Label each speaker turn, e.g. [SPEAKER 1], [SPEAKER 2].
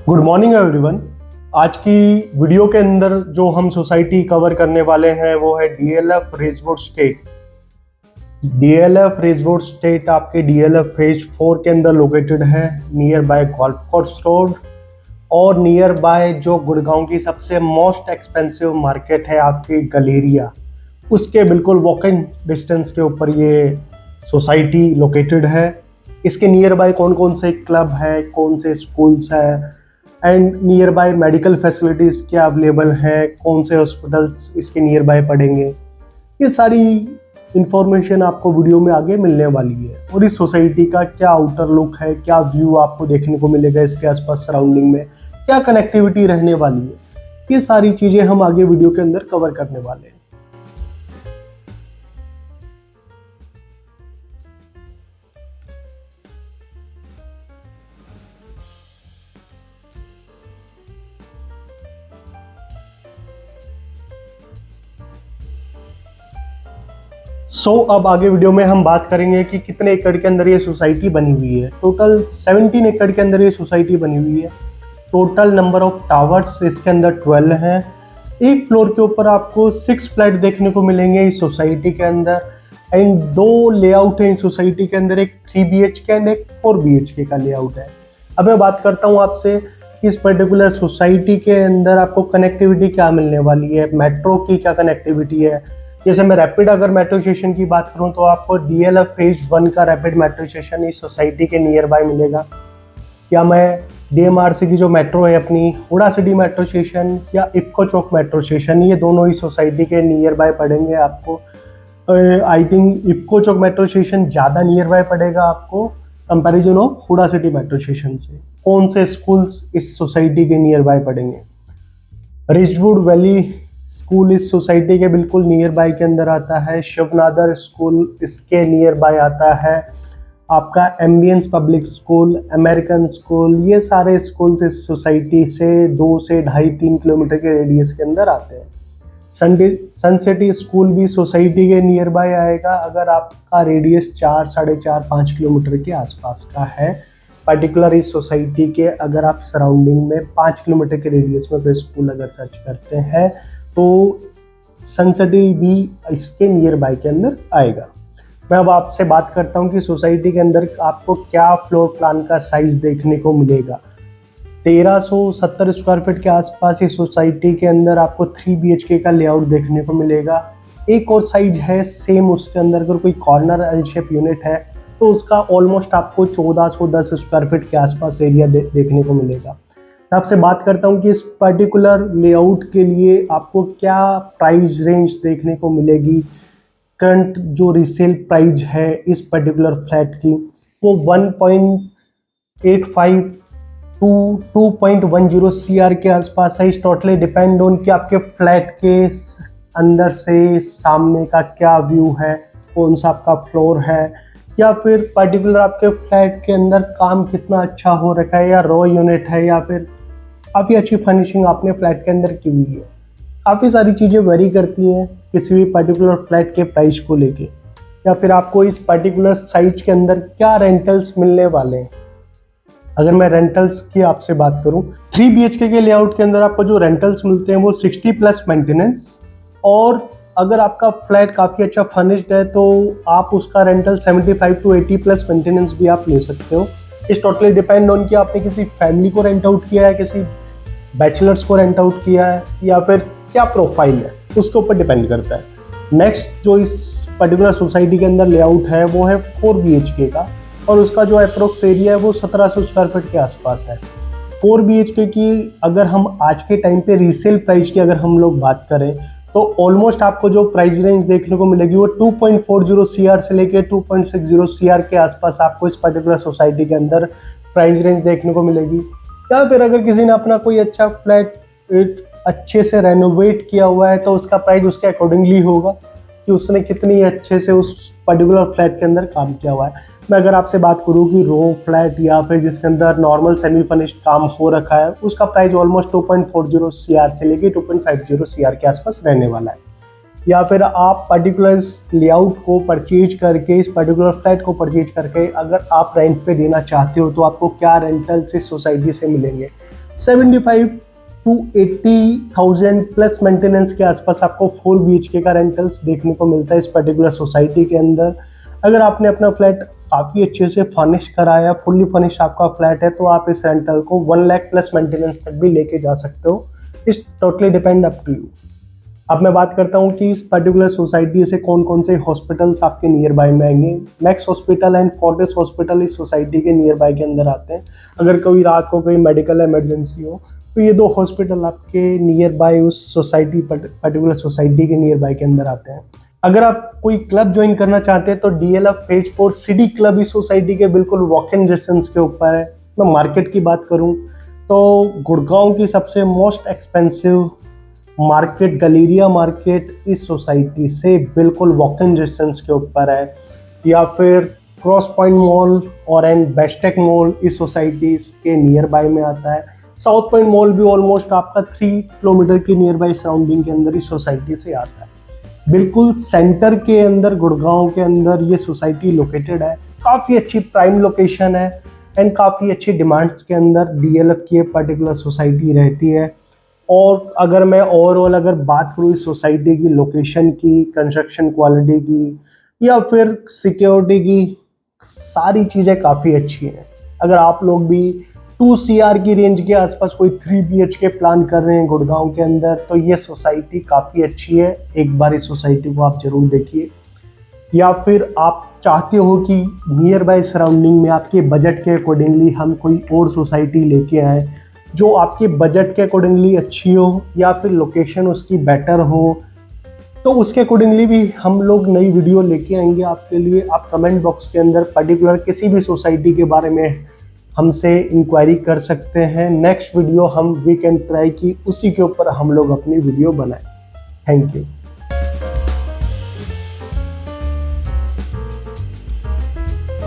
[SPEAKER 1] Good morning everyone. आज की video के अंदर जो हम सोसाइटी कवर करने वाले हैं वो है डीएलएफ रेजवुड स्टेट। डीएलएफ रेजवुड स्टेट आपके डीएलएफ फेज 4 के अंदर लोकेटेड है, near by golf course road और नियर बाय जो गुड़गांव की सबसे मोस्ट एक्सपेंसिव मार्केट है आपकी गलेरिया, उसके बिल्कुल वॉकिंग डिस्टेंस के ऊपर ये सोसाइटी लोकेटेड है। इसके नियर बाय कौन कौन से क्लब है, कौन से स्कूल्स है and near by medical facilities क्या अवेलेबल हैं, कौन से हॉस्पिटल्स इसके नियर बाय पड़ेंगे, ये सारी इंफॉर्मेशन आपको वीडियो में आगे मिलने वाली है। और इस सोसाइटी का क्या आउटर लुक है, क्या व्यू आपको देखने को मिलेगा इसके आसपास सराउंडिंग में, क्या कनेक्टिविटी रहने वाली है, ये सारी चीज़ें हम आगे वीडियो के अंदर कवर करने वाले हैं। अब आगे वीडियो में हम बात करेंगे कि कितने एकड़ के अंदर ये सोसाइटी बनी हुई है। टोटल 17 एकड़ के अंदर ये सोसाइटी बनी हुई है। टोटल नंबर ऑफ टावर्स इसके अंदर 12 हैं। एक फ्लोर के ऊपर आपको 6 फ्लैट देखने को मिलेंगे इस सोसाइटी के अंदर एंड 2 लेआउट है इस सोसाइटी के अंदर, एक 3 BHK एंड एक 4 BHK का लेआउट है। अब मैं बात करता हूँ आपसे कि इस पर्टिकुलर सोसाइटी के अंदर आपको कनेक्टिविटी क्या मिलने वाली है, मेट्रो की क्या कनेक्टिविटी है। जैसे मैं रैपिड अगर मेट्रो स्टेशन की बात करूं तो आपको डीएलएफ फेज 1 का रैपिड मेट्रो स्टेशन इस सोसाइटी के नियर बाय मिलेगा, या मैं डीएमआरसी की जो मेट्रो है अपनी हुडा सिटी मेट्रो स्टेशन या इफ्को चौक मेट्रो स्टेशन, ये दोनों इस सोसाइटी के नियर बाय पड़ेंगे आपको। I think IFFCO Chowk metro station ज़्यादा नियर बाय पड़ेगा आपको comparison of HUDA city metro station से। कौन से स्कूल्स इस सोसाइटी के नियर बाय पड़ेंगे? रिजवुड वैली स्कूल इस सोसाइटी के बिल्कुल नियर बाय के अंदर आता है। शिवनादर स्कूल इसके नियर बाय आता है। आपका ambience public school, American school, ये सारे स्कूल्स इस सोसाइटी से 2 से 2.5-3 किलोमीटर के रेडियस के अंदर आते हैं। सन सिटी स्कूल भी सोसाइटी के नियर बाय आएगा अगर आपका रेडियस 4, 4.5, 5 किलोमीटर के आसपास का है। पर्टिकुलर इस सोसाइटी के अगर आप सराउंडिंग में 5 किलोमीटर के रेडियस में कोई स्कूल अगर सर्च करते हैं तो सन सिटी भी इसके नियर बाय के अंदर आएगा। मैं अब आपसे बात करता हूं कि सोसाइटी के अंदर आपको क्या फ्लोर प्लान का साइज देखने को मिलेगा। 1370 स्क्वायर फीट के आसपास इस सोसाइटी के अंदर आपको 3 BHK का लेआउट देखने को मिलेगा। एक और साइज है सेम उसके अंदर, अगर कोई कॉर्नर एल शेप यूनिट है तो उसका ऑलमोस्ट आपको 1410 स्क्वायर फीट के आसपास एरिया देखने को मिलेगा। मैं आपसे बात करता हूं कि इस पर्टिकुलर लेआउट के लिए आपको क्या प्राइस रेंज देखने को मिलेगी। करंट जो रीसेल प्राइस है इस पर्टिकुलर फ्लैट की वो 1.85 टू 2.10 CR के आसपास है। इस टोटली डिपेंड ऑन कि आपके फ्लैट के अंदर से सामने का क्या व्यू है, कौन सा आपका फ्लोर है, या फिर पर्टिकुलर आपके फ्लैट के अंदर काम कितना अच्छा हो रखा है, या रॉ यूनिट है, या फिर काफ़ी अच्छी फर्निशिंग आपने फ्लैट के अंदर की हुई है। काफ़ी सारी चीज़ें वेरी करती हैं किसी भी पर्टिकुलर फ्लैट के प्राइस को लेके, या फिर आपको इस पर्टिकुलर साइट के अंदर क्या रेंटल्स मिलने वाले हैं। अगर मैं रेंटल्स की आपसे बात करूं, 3 BHK के लेआउट के अंदर आपको जो रेंटल्स मिलते हैं वो 60+ मेंटेनेंस, और अगर आपका फ्लैट काफ़ी अच्छा फर्निश्ड है तो आप उसका रेंटल 75 to 80+ मेंटेनेंस भी आप ले सकते हो। इस टोटली डिपेंड ऑन कि आपने किसी फैमिली को रेंट आउट किया है, किसी बैचलर्स को रेंट आउट किया है, या फिर क्या प्रोफाइल है, उसके ऊपर डिपेंड करता है। नेक्स्ट जो इस पर्टिकुलर सोसाइटी के अंदर लेआउट है वो है 4 BHK का, और उसका जो अप्रोक्स एरिया है वो 1700 स्क्वायर फीट के आसपास है। 4 BHK की अगर हम आज के टाइम पे रीसेल प्राइस की अगर हम लोग बात करें तो ऑलमोस्ट आपको जो प्राइस रेंज देखने को मिलेगी वो 2.40 CR से लेके 2.60 CR के आसपास आपको इस पर्टिकुलर सोसाइटी के अंदर प्राइस रेंज देखने को मिलेगी। या फिर अगर किसी ने अपना कोई अच्छा फ्लैट अच्छे से रेनोवेट किया हुआ है तो उसका प्राइस उसके अकॉर्डिंगली होगा कि उसने कितनी अच्छे से उस पर्टिकुलर फ्लैट के अंदर काम किया हुआ है। मैं अगर आपसे बात करूँ कि रो फ्लैट या फिर जिसके अंदर नॉर्मल सेमी फर्निश्ड काम हो रखा है, उसका प्राइस ऑलमोस्ट 2.40 CR से लेके 2.50 CR के आसपास रहने वाला है। या फिर आप पर्टिकुलर लेआउट को परचेज करके, इस पर्टिकुलर फ्लैट को परचेज करके अगर आप रेंट पे देना चाहते हो तो आपको क्या रेंटल्स इस सोसाइटी से मिलेंगे। 75 to 80,000 प्लस मेंटेनेंस के आसपास आपको 4 BHK का रेंटल्स देखने को मिलता है इस पर्टिकुलर सोसाइटी के अंदर। अगर आपने अपना फ्लैट काफ़ी अच्छे से फर्निश कराया, फुल्ली फर्निश आपका फ्लैट है, तो आप इस रेंटल को 1 लाख प्लस मेंटेनेंस तक भी लेके जा सकते हो। It's totally depend up to you. अब मैं बात करता हूँ कि इस पर्टिकुलर सोसाइटी से कौन कौन से हॉस्पिटल्स आपके नियर बाय में आएंगे। Max hospital and Fortis hospital इस सोसाइटी के नियर बाय के अंदर आते हैं। अगर कोई रात को कोई मेडिकल इमरजेंसी हो तो ये 2 हॉस्पिटल आपके नियर बाय उस सोसाइटी पर्टिकुलर सोसाइटी के नियर बाय के अंदर आते हैं। अगर आप कोई क्लब ज्वाइन करना चाहते हैं तो DLF फेज 4 सिटी क्लब इस सोसाइटी के बिल्कुल वॉक इन डिस्टेंस के ऊपर है। मैं मार्केट की बात करूँ तो गुड़गांव की सबसे most expensive market Galleria market इस सोसाइटी से बिल्कुल वॉक इन डिस्टेंस के ऊपर है, या फिर क्रॉस पॉइंट मॉल और एंड बेस्टेक मॉल इस सोसाइटी के नियर बाय में आता है। साउथ पॉइंट मॉल भी ऑलमोस्ट आपका 3 किलोमीटर की नियर बाय सराउंडिंग के अंदर इस सोसाइटी से आता है। बिल्कुल सेंटर के अंदर गुड़गांव के अंदर ये सोसाइटी लोकेटेड है। काफ़ी अच्छी प्राइम लोकेशन है एंड काफ़ी अच्छी डिमांड्स के अंदर DLF की ये पर्टिकुलर सोसाइटी रहती है। और अगर मैं ओवरऑल अगर बात करूँ इस सोसाइटी की लोकेशन की, कंस्ट्रक्शन क्वालिटी की या फिर सिक्योरिटी की, सारी चीज़ें काफ़ी अच्छी हैं। अगर आप लोग भी 2 CR की रेंज के आसपास कोई 3 BHK प्लान कर रहे हैं गुड़गांव के अंदर तो ये सोसाइटी काफ़ी अच्छी है। एक बार इस सोसाइटी को आप ज़रूर देखिए। या फिर आप चाहते हो कि नियर बाय सराउंडिंग में आपके बजट के अकॉर्डिंगली हम कोई और सोसाइटी लेके आएँ जो आपके बजट के अकॉर्डिंगली अच्छी हो या फिर लोकेशन उसकी बेटर हो, तो उसके अकॉर्डिंगली भी हम लोग नई वीडियो लेके आएंगे आपके लिए। आप कमेंट बॉक्स के अंदर पर्टिकुलर किसी भी सोसाइटी के बारे में हमसे इंक्वायरी कर सकते हैं। नेक्स्ट वीडियो हम वी कैन ट्राई की उसी के ऊपर हम लोग अपनी वीडियो बनाएं। Thank you.